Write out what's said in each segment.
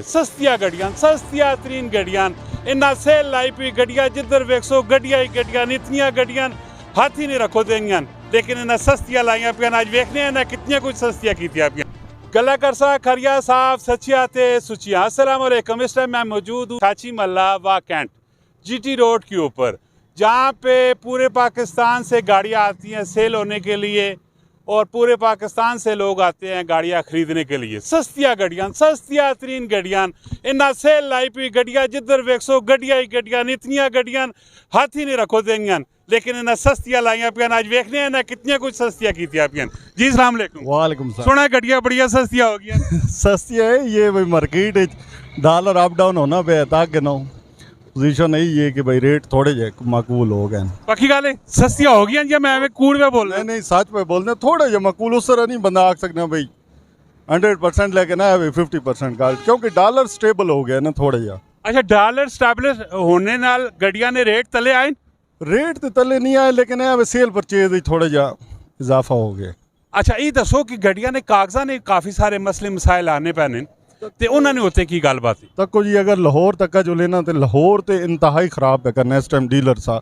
सस्तियां गड्डियां सस्तियां तरीन गड्डियां इन्ना सेल लाई पी गड्डियां जिधर वेखो गड्डियां ही गड्डियां इतनियां गड्डियां हाथ ही नहीं रखो देंगियां लेकिन इन्हें सस्तियां लाइया पियां अज वेखने इन्हें कितनियां कुछ सस्तियां कीतियां पियां गला करसा खरिया साहब सचिया ते सुचिया। अस्सलाम वालेकुम। इस टाइम मैं मौजूद हूँ काची मल्ला वा कैंट जीटी रोड के ऊपर जहाँ पे पूरे पाकिस्तान से गाड़ियाँ आती हैं सेल होने के लिए और पूरे पाकिस्तान से लोग आते हैं गाड़ियाँ ख़रीदने के लिए। सस्तियाँ गड्डियाँ सस्तियाँ तरीन गड्डियाँ इन्ना सेल लाई पी गड्डियाँ जिधर वेखो गड्डियाँ ही गड्डियाँ इतनियां गड्डियाँ हाथ ही नहीं रखो देंगियां लेकिन इन्हें सस्तियां लाइया पियां अज वेखने इन्हें कितनियां कुछ सस्तियां कीतियां पियां। जी अस्सलाम वालेकुम। वालेकुम सलाम। सुना गड्डियाँ बढ़िया सस्तियां हो गई सस्तियां है ये भाई मार्केट डॉलर अप डाउन होना पे ताकि ना पोजीशन यही है कि भाई रेट थोड़े जे माकूल हो गए। पक्की गल है सस्तियां हो गई जी मैं कूड़ पे बोल नहीं सच पे बोलने थोड़े जे माकूल उस तरह नहीं बंदा आख सकना भाई 100% लेके ना भाई 50% का क्योंकि डॉलर स्टेबल हो गया ना थोड़े जा। अच्छा डॉलर स्टेबल होने नाल गड्डियां ने रेट तले आए रेट तो तले नहीं आए लेकिन है सेल परचेज ही थोड़े जा इजाफा हो गया। अच्छा ये दसो कि गड्डियां ने कागजा ने काफ़ी सारे मसले मसाइल आने पैने ते उन्होंने उत्ते की गलबात तक जी अगर लाहौर तक का जो लेना तो लाहौर तो इंतहाई ख़राब पे करना इस टाइम डीलर सा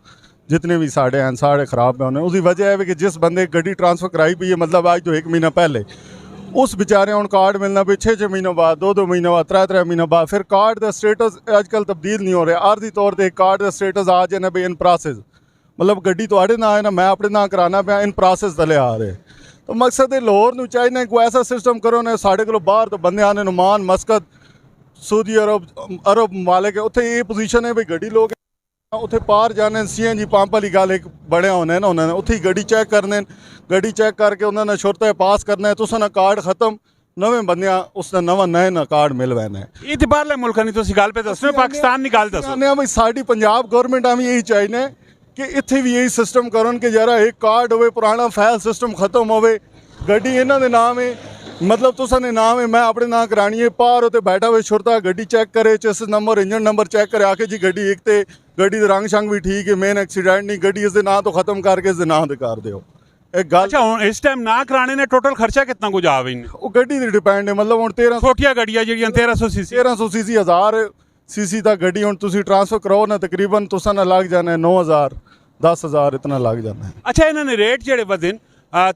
जितने भी साढ़े हैं साढ़े ख़राब पे होने उसकी वजह है कि जिस बंदे गड्डी ट्रांसफ़र कराई पी है मतलब आज तो 1 महीना पहले उस बेचारे हूँ कार्ड मिलना भी 6 महीनों बाद 2 महीनों बाद 3 महीनों बाद फिर कार्ड का स्टेटस अजकल तब्दील नहीं हो रहा आर्जी तौर पर कार्ड का स्टेटस आ जाए ना भाई इन प्रोसेस मतलब गड्डी थोड़े ना आए ना मैं अपने ना कराना पाया इन प्रोसेस तले आ रहे तो मकसद है लाहौर में चाहिए कोई ऐसा सिस्टम करो ना साढ़े को बाहर तो बंदे आने नुमान मस्कत सऊदी अरब ममालिक उत्थे ये पोजीशन है भाई गड्डी लोग उत्थे पार जाने CNG पंप वाली गल एक बड़े होने ना उन्होंने उत्थे गड्डी चेक करने गड्डी चेक करके उन्होंने शुरता पास करना है तुसा ना कार्ड खत्म नवे बंदियां उसने नवा नए ना कार्ड मिल वैने ये तो बाहरले मुल्क नहीं तुसी गल पे दसो पाकिस्तान की गल दसो भाई साडी पंजाब गवर्नमेंट भी यही चाहिए कि इत्थे भी यही सिस्टम करन कि जरा एक कार्ड होवे पुराना फैल सिस्टम खत्म होवे गड्डी इन्हां दे नाम है मतलब तुसा ने नाम है मैं अपने नाम करानी है पार होते बैठा हुए छुरता गड्डी चेक करे chassis number engine number check करे आके जी गड्डी एक ते गड्डी दे रंग शंग भी ठीक है मेन एक्सीडेंट नहीं गड्डी इसके नाम तो खत्म करके इसके नाम ते कर दियो एक गल। अच्छा हुण इस टाइम ना कराने ने टोटल खर्चा कितना कुछ आवे वो गड्डी ते डिपेंड है मतलब हुण 13 छोटियां गड्डियां जेहड़ियां 1300 सीसी 1000 सीसी तक गड्डी हुण तुसी ट्रांसफर कराओ ना तकरीबन तुसा ना लग जाना है 9000 10,000 इतना लग जाना है। अच्छा इन्होंने रेट जेडे वधन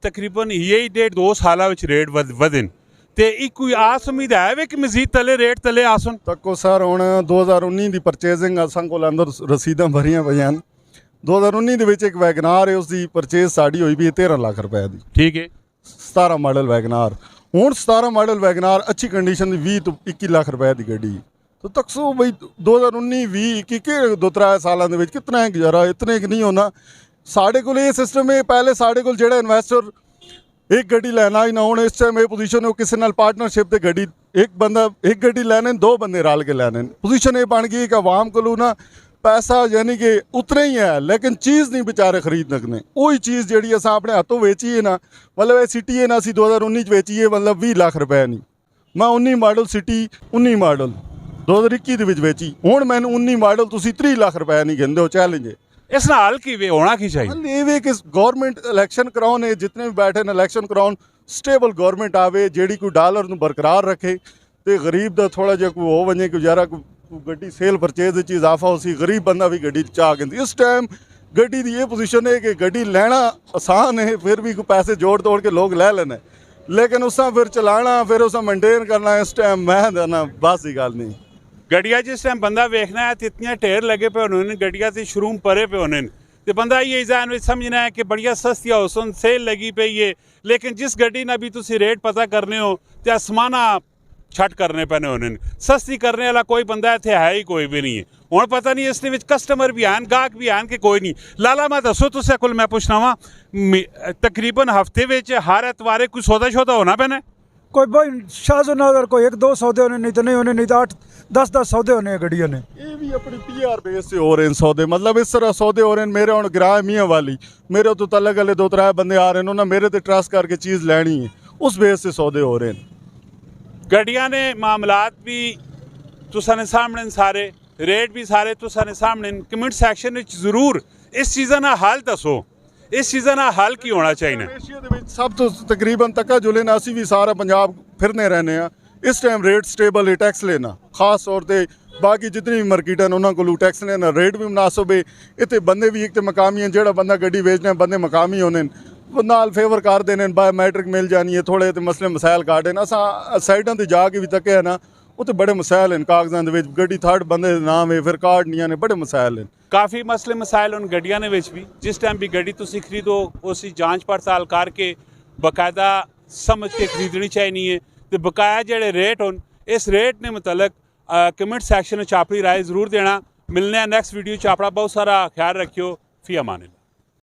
तकरीबन यही 1.5-2 साल रेट वधन ते एक कोई आस उम्मीद है कि मजीद तले रेट तले आसन तको सर हुण 2019 की परचेजिंग असां कोल अंदर रसीदां भरियां पईयां 2019 ਦੇ ਵਿੱਚ ਇੱਕ ਵੈਗਨਾਰ ਹੈ ਉਸ ਦੀ ਪਰਚੇਸ ਸਾਡੀ ਹੋਈ ਵੀ 13 ਲੱਖ ਰੁਪਏ ਦੀ ਠੀਕ ਹੈ 17 ਮਾਡਲ ਵੈਗਨਾਰ ਹੁਣ 17 ਮਾਡਲ ਵੈਗਨਾਰ ਅੱਛੀ ਕੰਡੀਸ਼ਨ ਦੀ 20 ਤੋਂ 21 ਲੱਖ ਰੁਪਏ ਦੀ ਗੱਡੀ तो तकसो भाई 2019 20 के 2-3 सालों के कितना है गुजारा इतने नहीं होना साढ़े को ये सिस्टम है पहले साढ़े को जो इन्वेस्टर एक गड्डी लैना ही ना हो इस टाइम ये पोजीशन है किसी नाल पार्टनरशिप से गड्डी एक बंदा एक गड्डी लैने 2 बंदे रल के लैने पोजीशन ये बन गई कि आवाम को ना पैसा यानी कि उतरे ही है लेकिन चीज़ नहीं बेचारे खरीद सकने वही चीज़ जी अस अपने हाथों वेची है ना मतलब ये सिटी है ना असी 2019 वेची है मतलब 20 लाख रुपए नहीं मैं 19 मॉडल सिटी 19 मॉडल 2021 ਦੇ ਵਿੱਚ ਵੇਚੀ ਹੁਣ ਮੈਨੂੰ 19 ਮਾਡਲ ਤੁਸੀਂ 30 ਲੱਖ ਰੁਪਏ ਨਹੀਂ ਕਹਿੰਦੇ ਹੋ ਚੈਲੰਜ ਇਸ ਨਾਲ ਕੀ ਵੇ ਹੋਣਾ ਕੀ ਚਾਹੀਦਾ ਇਹ ਵੇ ਕਿ ਗਵਰਨਮੈਂਟ ਇਲੈਕਸ਼ਨ ਕਰਾਉਣ ਜਿਤਨੇ ਵੀ ਬੈਠੇ ਨੇ ਇਲੈਕਸ਼ਨ ਕਰਾਉਣ ਸਟੇਬਲ ਗਵਰਨਮੈਂਟ ਆਵੇ ਜਿਹੜੀ ਕੋਈ ਡਾਲਰ ਨੂੰ ਬਰਕਰਾਰ ਰੱਖੇ ਤੇ ਗਰੀਬ ਦਾ ਥੋੜਾ ਜਿਹਾ ਕੋਈ ਹੋ ਵਣੇ ਕਿ ਯਾਰਾ ਕੋਈ ਗੱਡੀ ਸੇਲ ਪਰਚੇਜ਼ ਵਿੱਚ ਇਜ਼ਾਫਾ ਹੋ ਸੀ ਗਰੀਬ ਬੰਦਾ ਵੀ ਗੱਡੀ ਚਾਹ ਕਹਿੰਦੀ ਇਸ ਟਾਈਮ ਗੱਡੀ ਦੀ ਇਹ ਪੋਜੀਸ਼ਨ ਹੈ ਕਿ ਗੱਡੀ ਲੈਣਾ ਆਸਾਨ ਹੈ ਫਿਰ ਵੀ ਕੋਈ ਪੈਸੇ ਜੋੜ ਤੋੜ ਕੇ ਲੋਕ ਲੈ ਲੈਣੇ लेकिन उस फिर चलाना फिर उस मेनटेन करना इस टाइम मैं देना बस ही गल नहीं गड्डिया जिस टाइम बंदा वेखना है तो इतने ढेर लगे पे उन्होंने गड्डिया से शोरूम परे पे होने तो बंदा ये जहन में समझना है कि बढ़िया सस्तियाँ हो सेल लगी पे है लेकिन जिस गड्डी ना भी तुसी रेट पता करने हो तो आसमाना छट करने पैने होने सस्ती करने वाला कोई बंदा इतने है ही कोई भी नहीं है हुण पता नहीं इसने विच कस्टमर भी आन गाहक भी आन कि कोई नहीं लाला मैं दसो तुसे कोल मैं पुछना वा तकरीबन हफ्ते विच हर एतवारे कोई सौदा शौदा होना पैना कोई भाई शाजो नगर कोई 1-2 सौदे होने नहीं तो नहीं होने नहीं तो 8-10 सौदे होने गड्डियों ने ये भी अपनी PR बेस से हो रहे हैं सौदे मतलब इस तरह सौदे हो रहे हैं मेरे हुण गिराए मियाँ वाली मेरे तो तलक वाले 2-3 बंदे आ रहे हैं उन्होंने मेरे ते ट्रस्ट करके चीज़ लैनी है उस बेस से सौदे हो रहे हैं गड्डियां ने मामलात भी तुसां ने सामने सारे रेट भी सारे तुसां ने सामने कमेंट सैक्शन में जरूर इस चीज़ा ना हल दसो इस चीज़ा ना हल की होना चाहिए एशिया दे विच सब तो तकरीबन तक जुले ना असी भी सारा पंजाब फिरने रहने इस टाइम रेट स्टेबल है, टैक्स लेना खास तौर पर बाकी जितनी भी मार्केट हैं उन्होंने को टैक्स लेना, रेट भी मुनासिब है। इतने बंदे भी एक तो मकामी हैं, जो बंदा गड्डी बेचना बंदे मकामी होने नाल फेवर कर देने, बायोमैट्रिक मिल जानी है, थोड़े तो मसले मसाइल काटे असा साइडों पर जाके भी तके है ना, उत्थे बड़े मसाइल हैं कागजां दे विच, गड्डी थर्ड बंदे दे नाम है, फिर कार्ड नहीं आने, बड़े मसाइल हैं। काफ़ी मसले मसाइल उन गड्डियां ने विच भी। जिस टाइम भी गड्डी तुसीं खरीदो उसकी जांच पड़ताल करके बाकायदा समझ के खरीदनी चाहिए है। तो बकाया जेह्ड़े रेट होन, इस रेट ने मुतलक कमेंट सैक्शन में अपनी राय जरूर देना। मिलने नेक्स्ट वीडियो च, अपना बहुत सारा ख्याल रखियो। फी अमान।